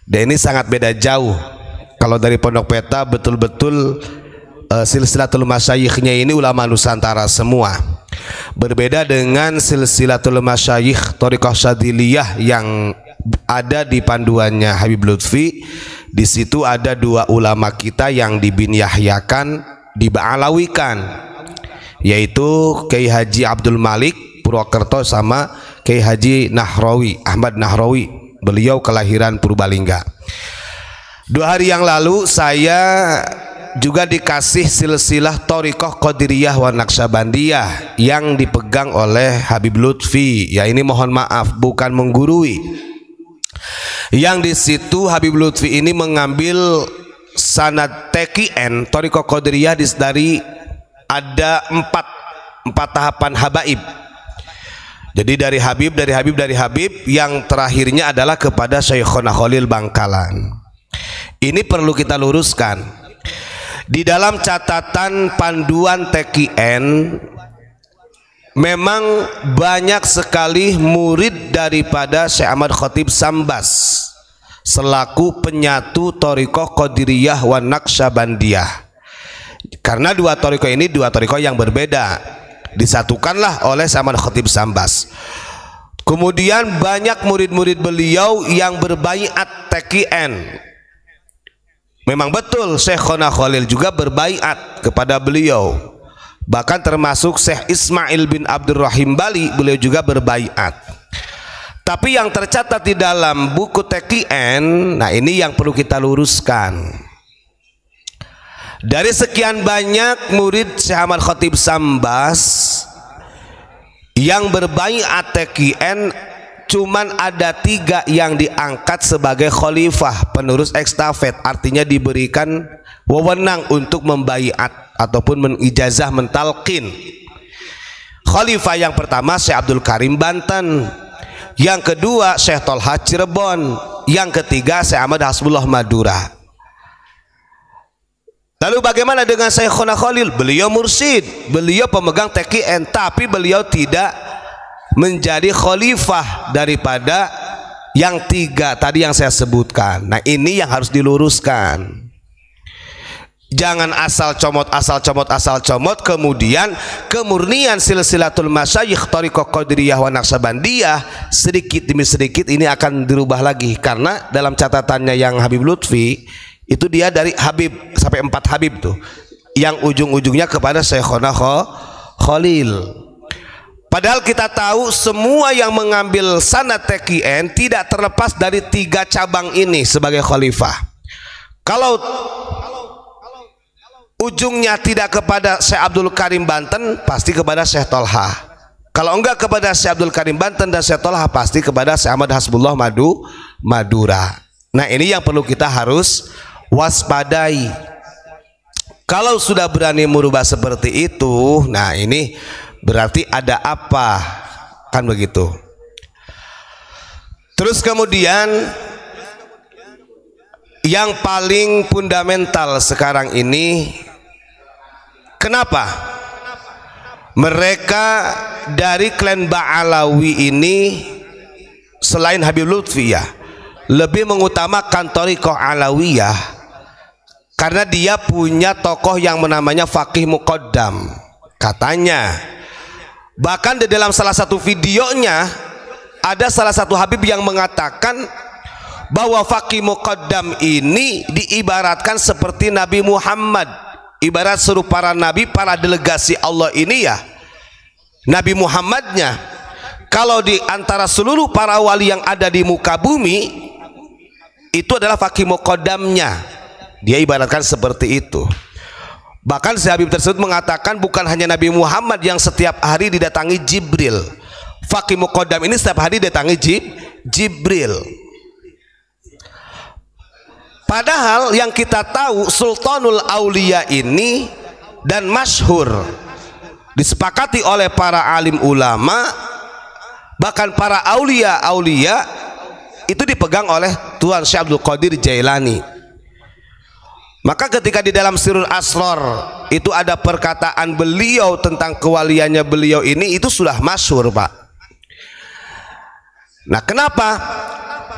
Dan ini sangat beda jauh. Kalau dari Pondok Peta betul-betul silsilatul masyayikhnya ini ulama Nusantara semua. Berbeda dengan silsilatul masyayikh Thariqah Syadziliyah yang ada di panduannya Habib Lutfi. Di situ ada dua ulama kita yang dibinyahyakan, diba'alawikan, yaitu Kiai Haji Abdul Malik Purwokerto sama Kiai Haji Nahrawi, Ahmad Nahrawi. Beliau kelahiran Purbalingga. 2 hari yang lalu saya juga dikasih silsilah Thariqah Qadiriyah wa Naqsyabandiyah yang dipegang oleh Habib Lutfi. Ya, ini mohon maaf bukan menggurui. Yang di situ Habib Lutfi ini mengambil sanad TQN Thariqah Qadiriyah dari ada 4 tahapan habaib. Jadi dari Habib yang terakhirnya adalah kepada Syekhona Khalil Bangkalan. Ini perlu kita luruskan. Di dalam catatan panduan TQN memang banyak sekali murid daripada Syekh Ahmad Khatib Sambas selaku penyatu Thariqah Qadiriyah wa Naqsyabandiyah. Karena dua thariqah ini dua thariqah yang berbeda, disatukanlah oleh Syekh Ahmad Khatib Sambas. Kemudian banyak murid-murid beliau yang berbaiat TQN. Memang betul Syekhona Khalil juga berbaiat kepada beliau. Bahkan termasuk Syekh Ismail bin Abdurrahim Bali, beliau juga berbaiat. Tapi yang tercatat di dalam buku TQN, nah ini yang perlu kita luruskan. Dari sekian banyak murid Syekh Ahmad Khatib Sambas yang berbaiat TQN, cuman ada 3 yang diangkat sebagai khalifah, penerus ekstafet, artinya diberikan wewenang untuk membaiat ataupun mengijazah, mentalqin. Khalifah yang pertama Syekh Abdul Karim Banten, yang kedua Syekh Tolha Cirebon, yang ketiga Syekh Ahmad Hasbullah Madura. Lalu bagaimana dengan Syekhona Khalil? Beliau mursyid, beliau pemegang TQN, tapi beliau tidak menjadi khalifah daripada yang 3 tadi yang saya sebutkan. Nah ini yang harus diluruskan. Jangan asal comot kemudian kemurnian silsilatul masyayikh Thariqah Qadiriyah wa Naqsyabandiyah sedikit demi sedikit ini akan dirubah lagi. Karena dalam catatannya yang Habib Lutfi itu dia dari Habib sampai 4 Habib tuh, yang ujung-ujungnya kepada Syekhona Khalil. Padahal kita tahu semua yang mengambil sanad TQN tidak terlepas dari 3 cabang ini sebagai khalifah. Kalau ujungnya tidak kepada Syekh Abdul Karim Banten, pasti kepada Syekh Tolha. Kalau enggak kepada Syekh Abdul Karim Banten dan Syekh Tolha, pasti kepada Syekh Ahmad Hasbullah Madura. Nah ini yang perlu kita harus waspadai. Kalau sudah berani merubah seperti itu, nah ini berarti ada apa, kan begitu. Terus kemudian yang paling fundamental sekarang ini, kenapa mereka dari klan Ba'alawi ini selain Habib Lutfi ya lebih mengutamakan Thariqah Alawiyah karena dia punya tokoh yang namanya Faqih Muqaddam katanya. Bahkan di dalam salah satu videonya ada salah satu Habib yang mengatakan bahwa Faqih Muqaddam ini diibaratkan seperti Nabi Muhammad. Ibarat seru para nabi, para delegasi Allah ini ya Nabi Muhammadnya. Kalau di antara seluruh para wali yang ada di muka bumi, itu adalah Faqih Muqaddamnya. Dia ibaratkan seperti itu. Bahkan si Habib tersebut mengatakan bukan hanya Nabi Muhammad yang setiap hari didatangi Jibril. Faqih Muqaddam ini setiap hari didatangi Jibril. Padahal yang kita tahu Sultanul Aulia ini dan masyhur disepakati oleh para alim ulama, bahkan para aulia itu dipegang oleh Tuan Syekh Abdul Qadir Jailani. Maka ketika di dalam Sirrul Asrar itu ada perkataan beliau tentang kewaliannya beliau ini, itu sudah masyhur Pak. Nah kenapa?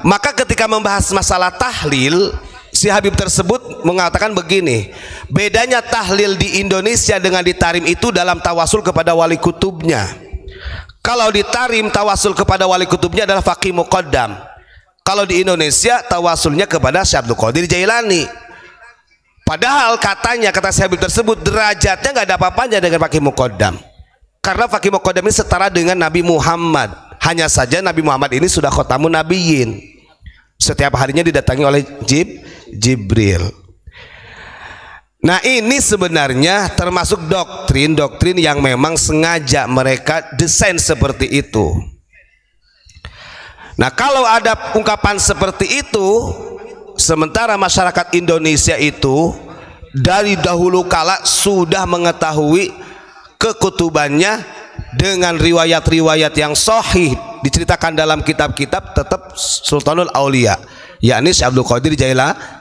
Maka ketika membahas masalah tahlil, si Habib tersebut mengatakan begini, bedanya tahlil di Indonesia dengan di Tarim itu dalam tawasul kepada wali kutubnya. Kalau di Tarim tawasul kepada wali kutubnya adalah faqih muqaddam. Kalau di Indonesia tawasulnya kepada Syekh Abdul Qadir Jailani. Padahal katanya, kata si Habib tersebut, derajatnya nggak ada apa-apanya dengan faqih muqaddam. Karena faqih muqaddam ini setara dengan Nabi Muhammad. Hanya saja Nabi Muhammad ini sudah khotamun nabiyyin. Setiap harinya didatangi oleh Jibril. Nah, ini sebenarnya termasuk doktrin yang memang sengaja mereka desain seperti itu. Nah, kalau ada ungkapan seperti itu, sementara masyarakat Indonesia itu dari dahulu kala sudah mengetahui kekutubannya dengan riwayat-riwayat yang sahih diceritakan dalam kitab-kitab, tetap Sultanul Aulia, yakni Syekh Abdul Qadir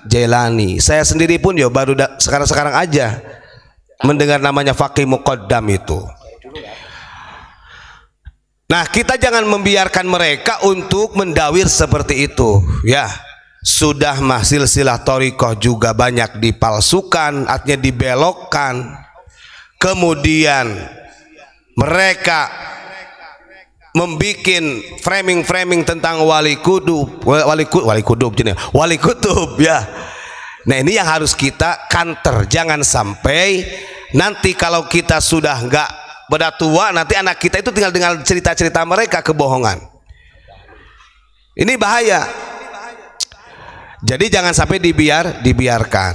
Jailani. Saya sendiri pun ya baru sekarang-sekarang aja mendengar namanya faqih muqaddam itu. Nah, kita jangan membiarkan mereka untuk mendawir seperti itu ya. Sudah mah silsilah thariqah juga banyak dipalsukan, artinya dibelokkan. Kemudian mereka membikin framing tentang wali kutub ya. Nah, ini yang harus kita counter. Jangan sampai nanti kalau kita sudah nggak tua, nanti anak kita itu tinggal dengan cerita-cerita mereka kebohongan. Ini bahaya. Jadi jangan sampai dibiarkan.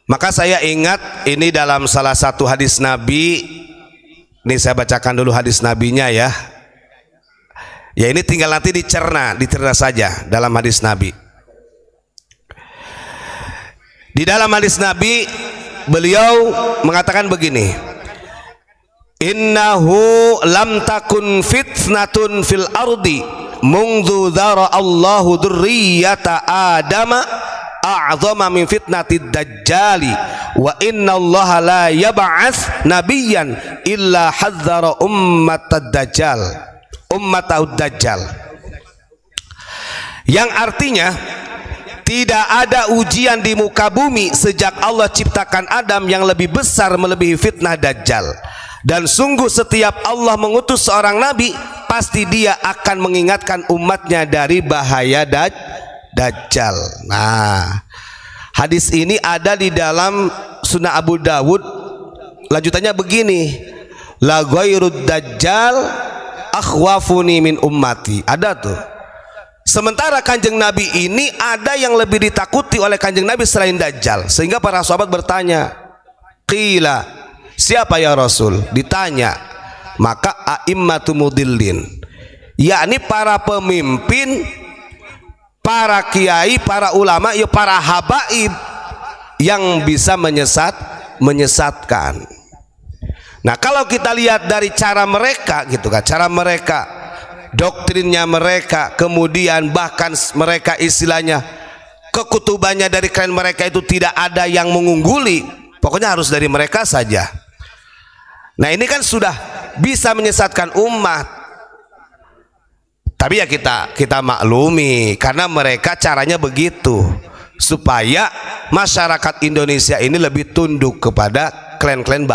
Maka saya ingat ini dalam salah satu hadis Nabi. Ini saya bacakan dulu hadis nabinya ya. Ya, ini tinggal nanti dicerna saja dalam hadis Nabi. Di dalam hadis Nabi beliau mengatakan begini, innahu lam takun fitnatun fil ardi mungdhu dzara Allahu dzurriyyata adama a'zama min fitnatid dajjali wa inna allaha la yab'ats nabiyyan illa hadzara ummatad dajjal yang artinya tidak ada ujian di muka bumi sejak Allah ciptakan Adam yang lebih besar melebihi fitnah dajjal, dan sungguh setiap Allah mengutus seorang nabi pasti dia akan mengingatkan umatnya dari bahaya dajjal. Nah, hadis ini ada di dalam Sunan Abu Dawud. Lanjutannya begini, la ghairud dajjal akhwafuni min ummati. Ada tuh. Sementara kanjeng Nabi ini ada yang lebih ditakuti oleh kanjeng Nabi selain dajjal, sehingga para sahabat bertanya, qila, siapa ya Rasul? Ditanya, maka a'immatu mudillin, yakni para pemimpin, para kiai, para ulama, ya para habaib yang bisa menyesatkan. Nah, kalau kita lihat dari cara mereka gitu kan, cara mereka, doktrinnya mereka, kemudian bahkan mereka istilahnya kekutubannya dari klien mereka itu tidak ada yang mengungguli, pokoknya harus dari mereka saja. Nah, ini kan sudah bisa menyesatkan umat. Tapi ya kita maklumi karena mereka caranya begitu supaya masyarakat Indonesia ini lebih tunduk kepada klan-klan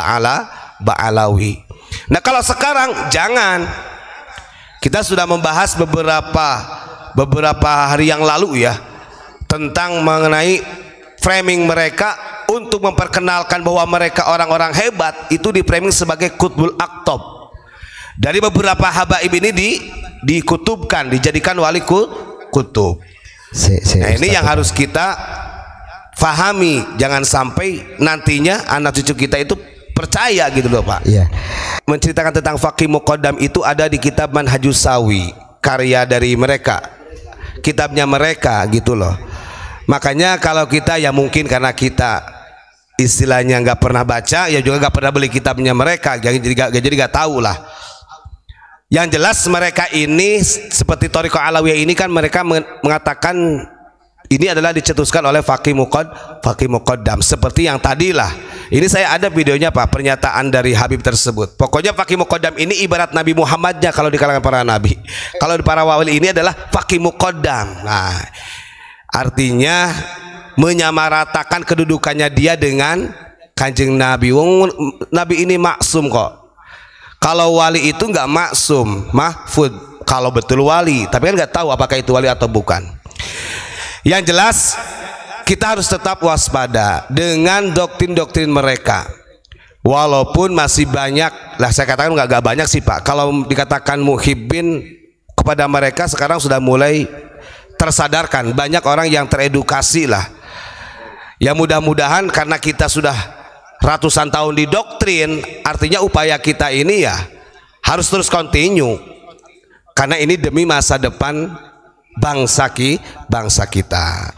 Ba'alawi. Nah, kalau sekarang jangan. Kita sudah membahas beberapa hari yang lalu ya tentang mengenai framing mereka untuk memperkenalkan bahwa mereka orang-orang hebat itu di framing sebagai Qutbul Aqtab. Dari beberapa habaib ini dikutubkan, dijadikan wali kutub. Nah, ini yang harus kita fahami, jangan sampai nantinya anak cucu kita itu percaya gitu loh Pak. Iya. Menceritakan tentang faqih muqaddam itu ada di kitab Manhajus Sawi, karya dari mereka, kitabnya mereka gitu loh. Makanya kalau kita ya mungkin karena kita istilahnya nggak pernah baca, ya juga nggak pernah beli kitabnya mereka, jadi nggak tahu lah. Yang jelas mereka ini seperti Thariqah Alawiyah ini kan mereka mengatakan ini adalah dicetuskan oleh faqih muqaddam seperti yang tadilah Ini saya ada videonya Pak, pernyataan dari Habib tersebut. Pokoknya faqih muqaddam ini ibarat Nabi Muhammadnya kalau di kalangan para nabi. Kalau di para wali ini adalah faqih muqaddam. Nah, artinya menyamaratakan kedudukannya dia dengan Kanjeng Nabi. Nabi ini maksum kok. Kalau wali itu nggak maksum, mahfud. Kalau betul wali, tapi kan nggak tahu apakah itu wali atau bukan. Yang jelas kita harus tetap waspada dengan doktrin-doktrin mereka. Walaupun masih banyak, lah saya katakan nggak banyak sih Pak. Kalau dikatakan muhibbin kepada mereka sekarang sudah mulai tersadarkan. Banyak orang yang teredukasi lah. Ya mudah-mudahan karena kita sudah ratusan tahun di doktrin, artinya upaya kita ini ya harus terus continue. Karena ini demi masa depan bangsa kita.